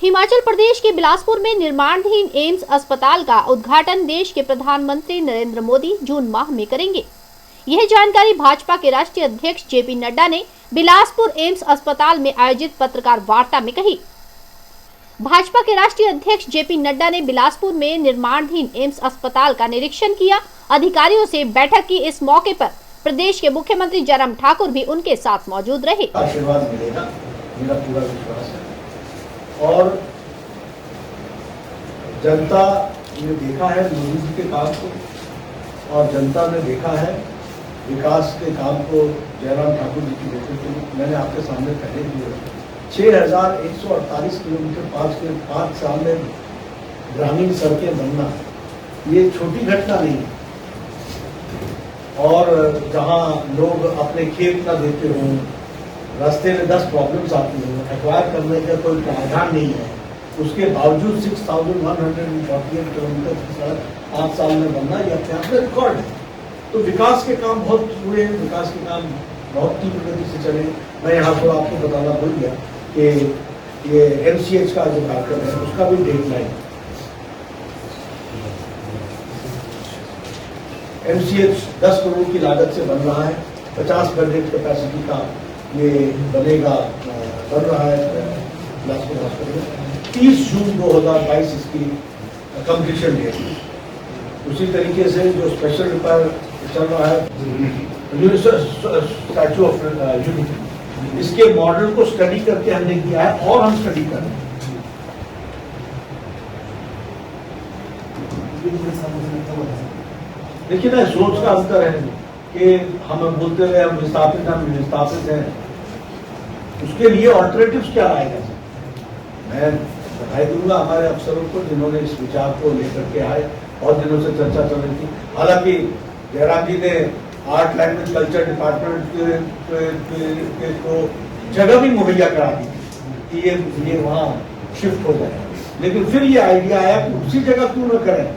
हिमाचल प्रदेश के बिलासपुर में निर्माणाधीन एम्स अस्पताल का उद्घाटन देश के प्रधानमंत्री नरेंद्र मोदी जून माह में करेंगे। यह जानकारी भाजपा के राष्ट्रीय अध्यक्ष जेपी नड्डा ने बिलासपुर एम्स अस्पताल में आयोजित पत्रकार वार्ता में कही। भाजपा के राष्ट्रीय अध्यक्ष जेपी नड्डा ने बिलासपुर में निर्माणाधीन एम्स अस्पताल का निरीक्षण किया। अधिकारियों से बैठक की। इस मौके पर प्रदेश के मुख्यमंत्री जयराम ठाकुर भी उनके साथ मौजूद रहे। आशीर्वाद मिलेगा, मेरा पूरा विश्वास है। और जनता ने देखा है मोदी जी के काम को, और जनता ने देखा है विकास के काम को जयराम ठाकुर जी की नेतृत्व में। मैंने आपके सामने पहले भी 6148 किलोमीटर 5 साल में ग्रामीण सड़कें बनना ये छोटी घटना नहीं है। और जहां लोग अपने खेत न देते हों, रास्ते में 10 प्रॉब्लम्स आती हैं, एक्वायर करने का कोई प्रावधान नहीं है, उसके बावजूद 6148 किलोमीटर की सड़क 5 साल में बनना यह अपने आप में रिकॉर्ड है। तो विकास के काम बहुत हुए हैं, विकास के काम बहुत तीव्र गति से चले। मैं यहाँ थोड़ा आपको बताना भूल गया कि ये MCH का जो कार्यक्रम है उसका भी डेडलाइन, MCH 10 करोड़ की लागत से बन रहा है। 50 बेड कैपेसिटी का ये बनेगा, बन रहा है बिलासपुर हॉस्पिटल में। 30 जून 2022 इसकी कंप्लीशन डेट। उसी तरीके से जो स्पेशल रिपेयर चल रहा है स्टैचू ऑफ यूनिटी, इसके मॉडल को स्टडी करके हमने किया है और हम स्टडी कर रहे हैं। देखिए ना, सोच का अंतर है कि हम बोलते रहे हम विस्थापित हैं, उसके लिए ऑल्टरनेटिव्स क्या आएगा। मैं बधाई दूंगा हमारे अफसरों को जिन्होंने इस विचार को लेकर के आए और दिनों से चर्चा चल रही थी। हालांकि जयराम जी ने आर्ट लैंग्वेज कल्चर डिपार्टमेंट को जगह भी मुहैया करा दी कि ये वहाँ शिफ्ट हो जाए, लेकिन फिर ये आइडिया आया कि उसी जगह क्यों न करें।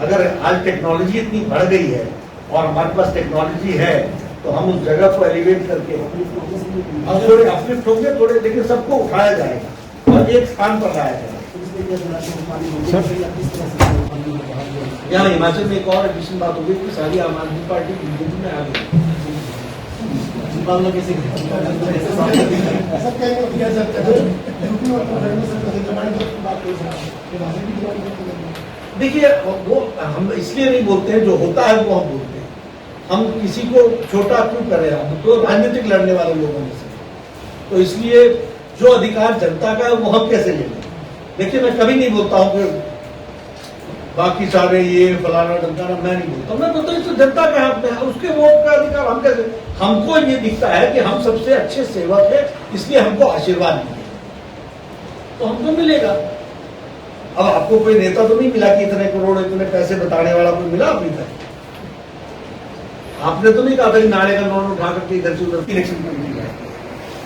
अगर आज टेक्नोलॉजी इतनी बढ़ गई है और हमारे पास टेक्नोलॉजी है तो हम उस जगह को एलिवेट करके हम थोड़े अपलिफ्ट होंगे थोड़े, लेकिन सबको उठाया जाएगा और एक स्थान पर लाया जाएगा। यहाँ हिमाचल में एक और एडिशन बात हो गई कि सारी आम आदमी पार्टी बीजेपी में आ गई। देखिए, वो हम इसलिए नहीं बोलते हैं, जो होता है वो हम बोलते हैं। हम किसी को छोटा क्यों करें, हम तो राजनीतिक लड़ने वाले लोगों में से, तो इसलिए जो अधिकार जनता का है वो हम कैसे ले लें। देखिए, मैं कभी नहीं बोलता हूँ कि बाकी सारे ये फलाना ढमकाना, मैं नहीं बोलता। मैं बोलता हूँ जनता का है, उसके वोट का अधिकार हम कैसे। हमको ये दिखता है कि हम सबसे अच्छे सेवक है, इसलिए हमको आशीर्वाद मिले तो हमको मिलेगा। अब आपको कोई नेता तो नहीं मिला कि इतने करोड़ इतने पैसे बताने वाला कोई मिला अभी तक। आपने तो नहीं कहा था कि नारे का नोट उठा करके इधर से उधर। इलेक्शन कमेटी है,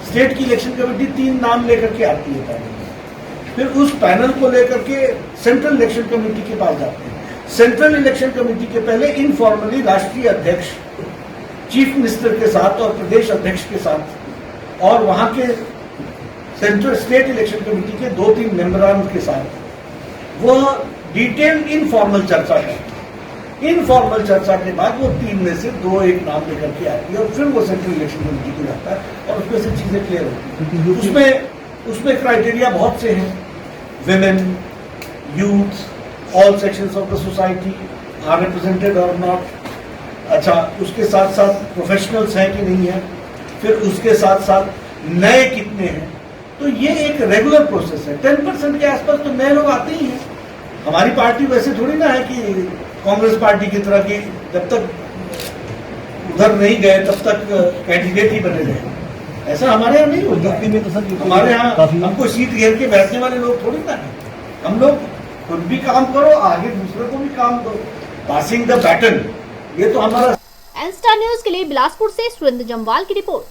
स्टेट की इलेक्शन कमेटी 3 नाम लेकर के आती है पैनल में, फिर उस पैनल को लेकर के सेंट्रल इलेक्शन कमेटी के पास जाते हैं। सेंट्रल इलेक्शन कमेटी के पहले इनफॉर्मली राष्ट्रीय अध्यक्ष चीफ मिनिस्टर के साथ और प्रदेश अध्यक्ष के साथ और वहां के सेंट्रल स्टेट इलेक्शन कमेटी के 2-3 मेंबरान के साथ वो डिटेल्ड इनफॉर्मल चर्चा करती है। इनफॉर्मल चर्चा के बाद वो 3 में से 2-1 नाम लेकर के आती है और फिर वो सेंट्रल इलेक्शन कमेटी को जाता है और उसमें से चीजें क्लियर होती है। उसमें क्राइटेरिया बहुत से हैं, women, youth, all sections of the society are represented or not। अच्छा, उसके साथ साथ प्रोफेशनल्स हैं कि नहीं है, फिर उसके साथ साथ नए कितने हैं। तो ये एक रेगुलर प्रोसेस है। 10% के आसपास तो नए लोग आते ही हैं। हमारी पार्टी वैसे थोड़ी ना है कि कांग्रेस पार्टी की तरह की जब तक उधर नहीं गए तब तक कैंडिडेट ही बने रहे। ऐसा हमारे यहाँ नहीं होता। हमारे यहाँ हमको सीट घेर के बैठने वाले लोग थोड़ी ना है। हम लोग खुद भी काम करो, आगे दूसरे को भी काम दो, पासिंग द बैटन, ये तो हमारा। एन स्टार न्यूज के लिए बिलासपुर से सुरेंद्र जम्वाल की रिपोर्ट।